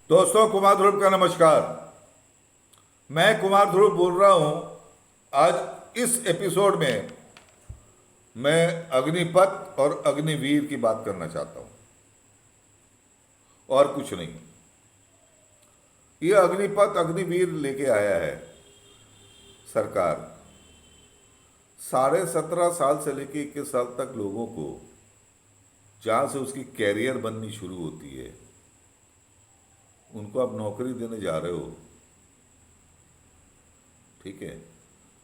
दोस्तों, कुमार ध्रुव का नमस्कार। मैं कुमार ध्रुव बोल रहा हूं। आज इस एपिसोड में मैं अग्निपथ और अग्निवीर की बात करना चाहता हूं, और कुछ नहीं। ये अग्निपथ अग्निवीर लेके आया है सरकार। 17.5 साल से लेके 21 साल तक लोगों को, जहां से उसकी कैरियर बननी शुरू होती है, उनको आप नौकरी देने जा रहे हो। ठीक है,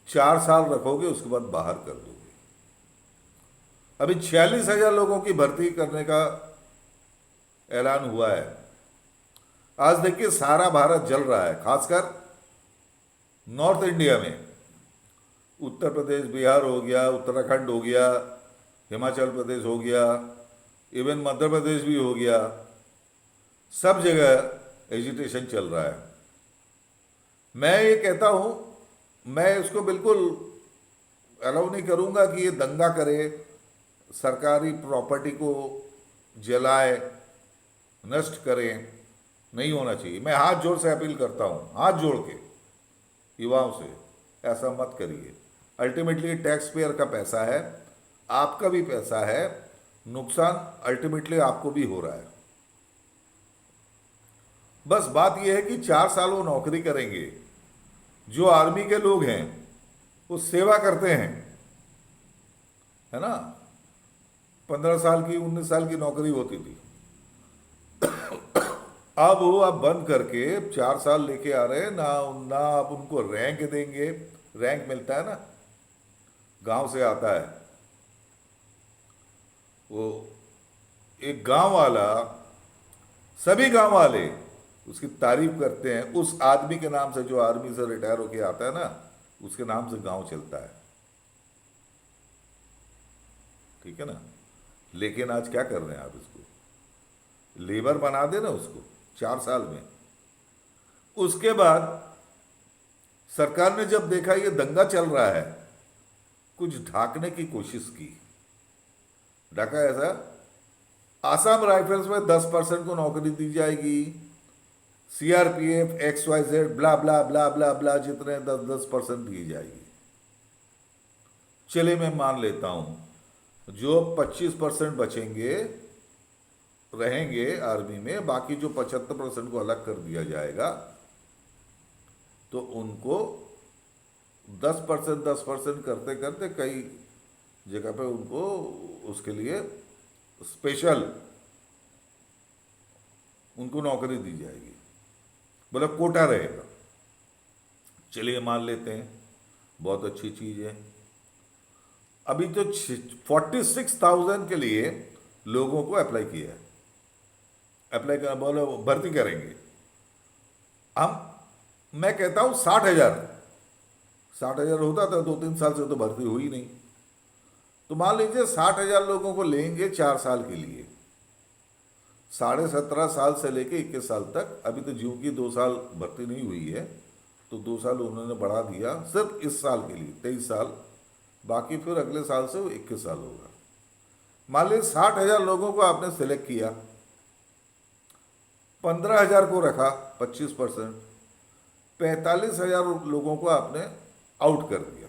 4 साल रखोगे, उसके बाद बाहर कर दोगे। अभी 46,000 लोगों की भर्ती करने का ऐलान हुआ है। आज देखिए, सारा भारत जल रहा है, खासकर नॉर्थ इंडिया में। उत्तर प्रदेश, बिहार हो गया, उत्तराखंड हो गया, हिमाचल प्रदेश हो गया, इवन मध्य प्रदेश भी हो गया। सब जगह एजिटेशन चल रहा है। मैं ये कहता हूँ, मैं इसको बिल्कुल अलाउ नहीं करूँगा कि ये दंगा करे, सरकारी प्रॉपर्टी को जलाए, नष्ट करें। नहीं होना चाहिए। मैं हाथ जोड़ से अपील करता हूँ, हाथ जोड़ के युवाओं से, ऐसा मत करिए। अल्टीमेटली टैक्स पेयर का पैसा है, आपका भी पैसा है। नुकसान अल्टीमेटली आपको भी हो रहा है। बस बात यह है कि 4 साल वो नौकरी करेंगे। जो आर्मी के लोग हैं वो सेवा करते हैं, है ना। 15 साल की, 19 साल की नौकरी होती थी। अब वो आप बंद करके 4 साल लेके आ रहे हैं ना। ना आप उनको रैंक देंगे। रैंक मिलता है ना, गांव से आता है वो। एक गांव वाला, सभी गांव वाले उसकी तारीफ करते हैं। उस आदमी के नाम से जो आर्मी से रिटायर होके आता है ना, उसके नाम से गांव चलता है। ठीक है ना। लेकिन आज क्या कर रहे हैं आप? इसको लेबर बना देना उसको 4 साल में। उसके बाद सरकार ने जब देखा ये दंगा चल रहा है, कुछ ढाकने की कोशिश की। ढका ऐसा, आसाम राइफल्स में 10% को नौकरी दी जाएगी। सीआरपीएफ, XYZ, ब्ला ब्ला ब्ला ब्ला ब्ला, जितने 10-10% दी जाएगी। चले, मैं मान लेता हूं जो 25% बचेंगे रहेंगे आर्मी में, बाकी जो 75% को अलग कर दिया जाएगा, तो उनको 10% 10% करते करते कई जगह पे उनको उसके लिए स्पेशल उनको नौकरी दी जाएगी। मतलब कोटा रहेगा। चलिए मान लेते हैं, बहुत अच्छी चीज है। अभी तो 46,000 के लिए लोगों को अप्लाई किया है। अप्लाई करना, बोलो भर्ती करेंगे हम। मैं कहता हूं 60,000। 60,000 होता था, 2-3 साल से तो भर्ती हुई नहीं। तो मान लीजिए 60,000 लोगों को लेंगे 4 साल के लिए। 17.5 साल से लेके 21 साल तक। अभी तो ज्यों की 2 साल भर्ती नहीं हुई है, तो 2 साल उन्होंने बढ़ा दिया सिर्फ इस साल के लिए, 23 साल। बाकी फिर अगले साल से वो 21 साल होगा। मान लीजिए 60,000 लोगों को आपने सिलेक्ट किया, 15,000 को रखा 25%, 45,000 लोगों को आपने आउट कर दिया।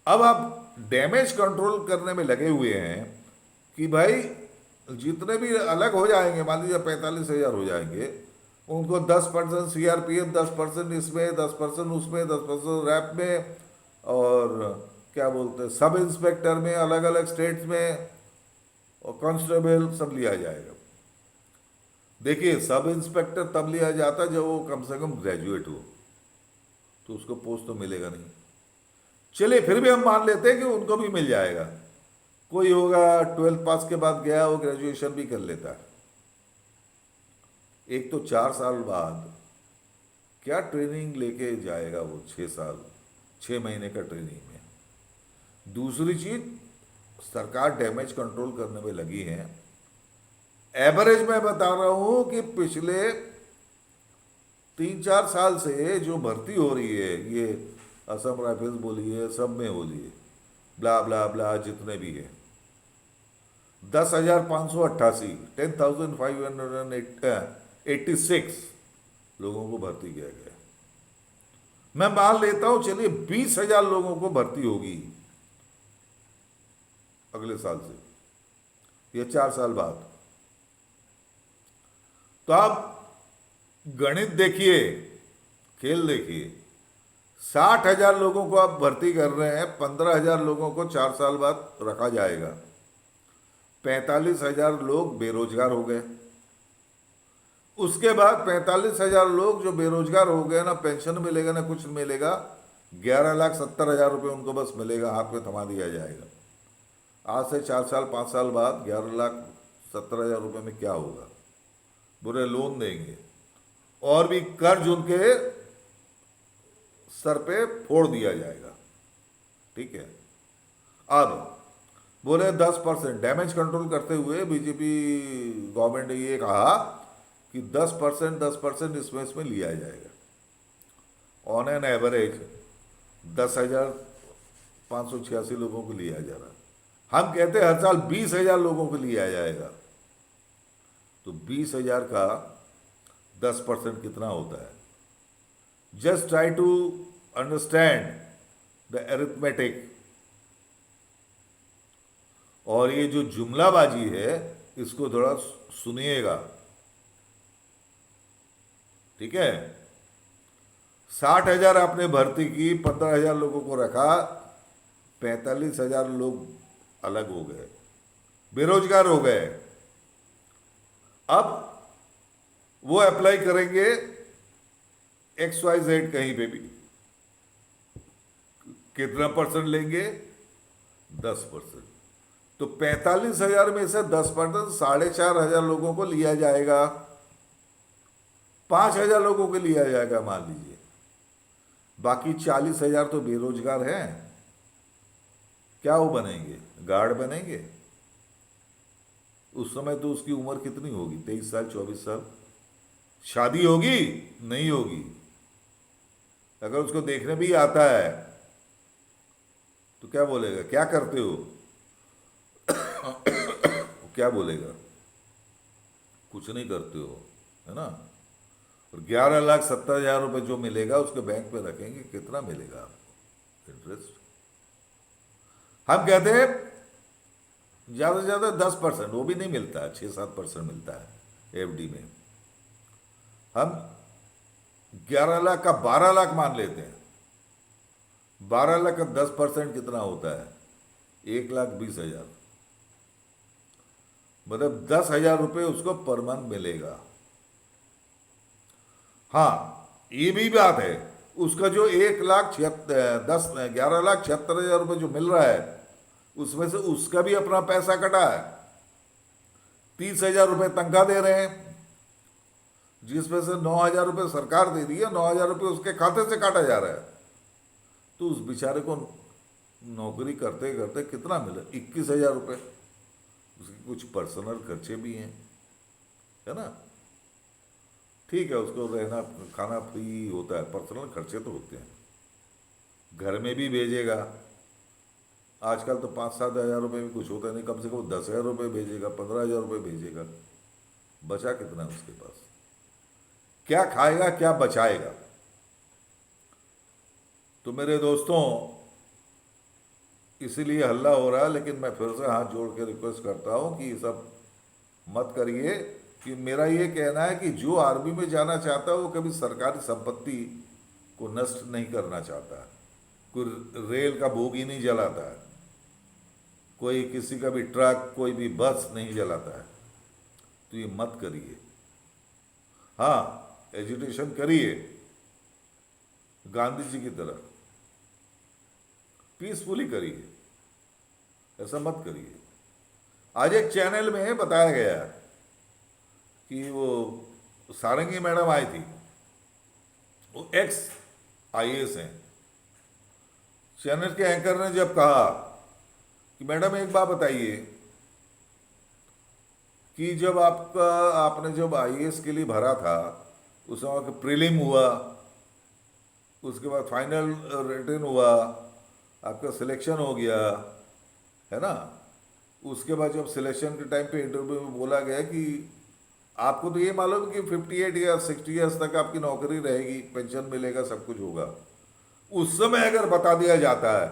अब आप डैमेज कंट्रोल करने में लगे हुए हैं कि भाई जितने भी अलग हो जाएंगे, मान लीजिए 45,000 हो जाएंगे, उनको 10% सीआरपीएफ, 10% इसमें, 10% उसमें, 10% रैप में, और क्या बोलते हैं, सब इंस्पेक्टर में, अलग अलग स्टेट्स में, और कांस्टेबल सब लिया जाएगा। देखिए, सब इंस्पेक्टर तब लिया जाता है जब वो कम से कम ग्रेजुएट हो, तो उसको पोस्ट तो मिलेगा नहीं। चलिए, फिर भी हम मान लेते हैं कि उनको भी मिल जाएगा। कोई होगा 12th पास के बाद गया, वो ग्रेजुएशन भी कर लेता है। एक तो 4 साल बाद क्या ट्रेनिंग लेके जाएगा वो? 6 साल, 6 महीने का ट्रेनिंग में। दूसरी चीज, सरकार डैमेज कंट्रोल करने में लगी है। एवरेज मैं बता रहा हूं कि पिछले 3-4 साल से जो भर्ती हो रही है, ये असम राइफल्स बोलिए, सब में बोलिए, ब्ला ब्ला ब्ला, जितने भी है, 10,588, 10,508 86 लोगों को भर्ती किया गया। मैं मान लेता हूं चलिए 20,000 लोगों को भर्ती होगी अगले साल से या 4 साल बाद। तो आप गणित देखिए, खेल देखिए, 60,000 लोगों को आप भर्ती कर रहे हैं, 15,000 लोगों को 4 साल बाद रखा जाएगा, 45,000 लोग बेरोजगार हो गए। उसके बाद 45,000 लोग जो बेरोजगार हो गए, ना पेंशन मिलेगा ना कुछ मिलेगा, 11,70,000 रुपये उनको बस मिलेगा, हाथ में थमा दिया जाएगा। आज से 4 साल 5 साल बाद 11,70,000 रुपये में क्या होगा? बुरे लोन देंगे और भी कर्ज उनके सर पे फोड़ दिया जाएगा। ठीक है। अब बोले 10% डैमेज कंट्रोल करते हुए बीजेपी गवर्नमेंट ने ये कहा कि 10% इसमें लिया जाएगा। ऑन एन एवरेज 10,586 लोगों को लिया जा रहा है। हम कहते हैं हर साल 20,000 लोगों को लिया जाएगा। तो 20,000 का 10% कितना होता है? Just try to understand the arithmetic. और ये जो जुमलाबाजी है इसको थोड़ा सुनिएगा, ठीक है। 60,000 आपने भर्ती की, 15,000 लोगों को रखा, 45,000 लोग अलग हो गए, बेरोजगार हो गए। अब वो अप्लाई करेंगे XYZ कहीं पे भी, कितना परसेंट लेंगे? 10%। तो 45,000 में से 10%, 4,500 लोगों को लिया जाएगा, 5,000 लोगों को लिया जाएगा मान लीजिए। बाकी 40,000 तो बेरोजगार हैं। क्या वो बनेंगे? गार्ड बनेंगे। उस समय तो उसकी उम्र कितनी होगी? 23 साल 24 साल। शादी होगी? नहीं होगी। अगर उसको देखने भी आता है तो क्या बोलेगा? क्या करते हो? क्या बोलेगा? कुछ नहीं करते हो, है ना। और 11,70,000 रुपये जो मिलेगा उसके बैंक में रखेंगे, कितना मिलेगा आपको इंटरेस्ट? हम कहते हैं ज़्यादा से ज़्यादा 10%, वो भी नहीं मिलता है, 6-7% मिलता है FD में। हम 11 लाख का 12 लाख मान लेते हैं। 12 लाख का 10% कितना होता है? 1,20,000। मतलब 10,000 रुपये उसको पर मंथ मिलेगा। हाँ, ये भी बात है, उसका जो 11,76,000 रुपये जो मिल रहा है उसमें से उसका भी अपना पैसा कटा है। 30,000 रुपये तनख्वाह दे रहे हैं, जिसमें से 9,000 रुपये सरकार दे रही है, 9,000 रुपये उसके खाते से काटा जा रहा है। तो उस बेचारे को नौकरी करते करते कितना मिला? 21,000 रुपये। उसके कुछ पर्सनल खर्चे भी हैं, है ना। ठीक है, उसको रहना खाना फ्री होता है, पर्सनल खर्चे तो होते हैं। घर में भी भेजेगा। आजकल तो 5-7 हज़ार रुपये में कुछ होता नहीं, कम से कम 10,000 रुपये भेजेगा, 15,000 रुपये भेजेगा। बचा कितना है उसके पास? क्या खाएगा, क्या बचाएगा? तो मेरे दोस्तों, इसीलिए हल्ला हो रहा है, लेकिन मैं फिर से हाथ जोड़ के रिक्वेस्ट करता हूं कि ये सब मत करिए। कि मेरा ये कहना है कि जो आर्मी में जाना चाहता है वो कभी सरकारी संपत्ति को नष्ट नहीं करना चाहता है। कोई रेल का बोगी नहीं जलाता है, कोई किसी का भी ट्रक, कोई भी बस नहीं जलाता है। तो ये मत करिए। हाँ, एजुटेशन करिए गांधी जी की तरह, पीसफुली करिए, ऐसा मत करिए। आज एक चैनल में बताया गया कि वो सारंगी मैडम आई थी, वो XIAS हैं। चैनल के एंकर ने जब कहा कि मैडम एक बात बताइए कि जब आपने जब IAS के लिए भरा था, उस समय प्रीलिम हुआ, उसके बाद फाइनल रिटन हुआ, आपका सिलेक्शन हो गया, है ना। उसके बाद जब सिलेक्शन के टाइम पे इंटरव्यू में बोला गया कि आपको तो ये मालूम है कि 58 या 60 ईयर्स तक आपकी नौकरी रहेगी, पेंशन मिलेगा, सब कुछ होगा। उस समय अगर बता दिया जाता है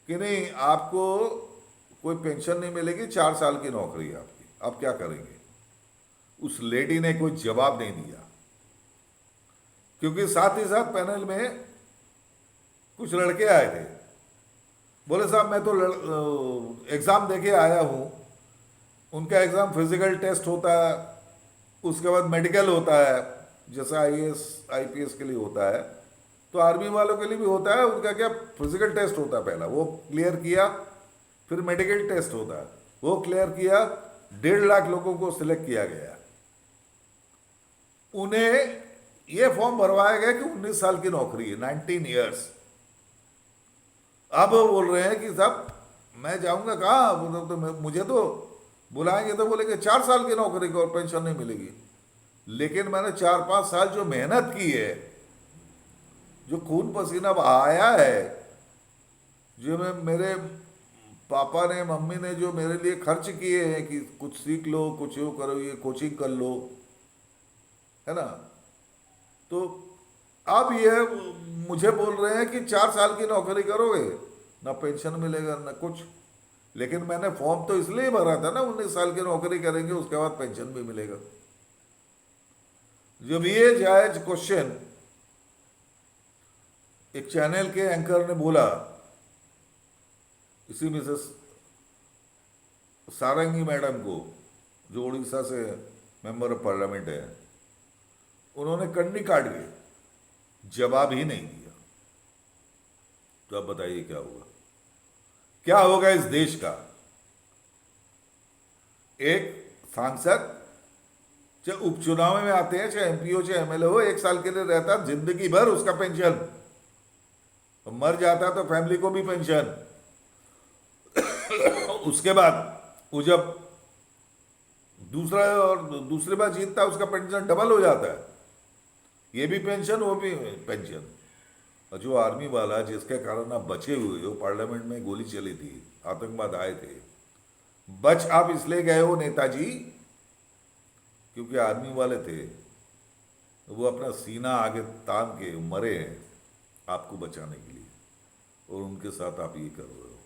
कि नहीं, आपको कोई पेंशन नहीं मिलेगी, 4 साल की नौकरी है आपकी, आप क्या करेंगे? उस लेडी ने कोई जवाब नहीं दिया, क्योंकि साथ ही साथ पैनल में कुछ लड़के आए थे। बोले साहब मैं तो एग्ज़ाम दे के आया हूँ। उनका एग्ज़ाम फिजिकल टेस्ट होता है, उसके बाद मेडिकल होता है, जैसा आईएएस आईपीएस के लिए होता है, तो आर्मी वालों के लिए भी होता है। उनका क्या, फिजिकल टेस्ट होता है, पहला वो क्लियर किया, फिर मेडिकल टेस्ट होता है, वो क्लियर किया। 1.5 लाख लोगों को सिलेक्ट किया गया। उन्हें ये फॉर्म भरवाया गया कि 19 साल की नौकरी है, 19 ईयर्स। अब वो बोल रहे हैं कि साहब मैं जाऊंगा कहाँ, तो मुझे तो बुलाएंगे तो बोलेंगे 4 साल की नौकरी को और पेंशन नहीं मिलेगी। लेकिन मैंने 4-5 साल जो मेहनत की है, जो खून पसीना बहाया है, जो मेरे पापा ने मम्मी ने जो मेरे लिए खर्च किए हैं कि कुछ सीख लो, कुछ यो करो, ये कोचिंग कर लो, है ना, तो अब ये मुझे बोल रहे हैं कि 4 साल की नौकरी करोगे, ना पेंशन मिलेगा ना कुछ। लेकिन मैंने फॉर्म तो इसलिए भरा था ना, 19 साल की नौकरी करेंगे उसके बाद पेंशन भी मिलेगा। जब ये जायज क्वेश्चन एक चैनल के एंकर ने बोला, इसी मिसेस सारंगी मैडम को, जो उड़ीसा से मेंबर ऑफ पार्लियामेंट है, उन्होंने कंडी काट के जवाब ही नहीं दिया। तो अब बताइए क्या होगा, क्या होगा इस देश का? एक सांसद चाहे उपचुनाव में आते हैं, चाहे एमपी हो चाहे एमएलए हो, 1 साल के लिए रहता, जिंदगी भर उसका पेंशन, तो मर जाता तो फैमिली को भी पेंशन। उसके बाद वो जब दूसरी बार जीतता है, उसका पेंशन डबल हो जाता है, ये भी पेंशन वो भी पेंशन। और जो आर्मी वाला जिसके कारण आप बचे हुए हो, पार्लियामेंट में गोली चली थी, आतंकवाद आए थे, बच आप इसलिए गए हो नेताजी क्योंकि आर्मी वाले थे, वो अपना सीना आगे तान के मरे हैं आपको बचाने के लिए, और उनके साथ आप ये कर रहे हो,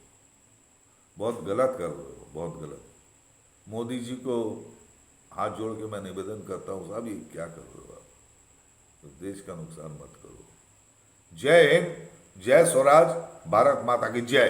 बहुत गलत कर रहे हो, बहुत गलत। मोदी जी को हाथ जोड़ के मैं निवेदन करता हूँ, साहब ये क्या कर रहे हो आप, तो देश का नुकसान मत करो। जय हिंद, जय स्वराज, भारत माता की जय।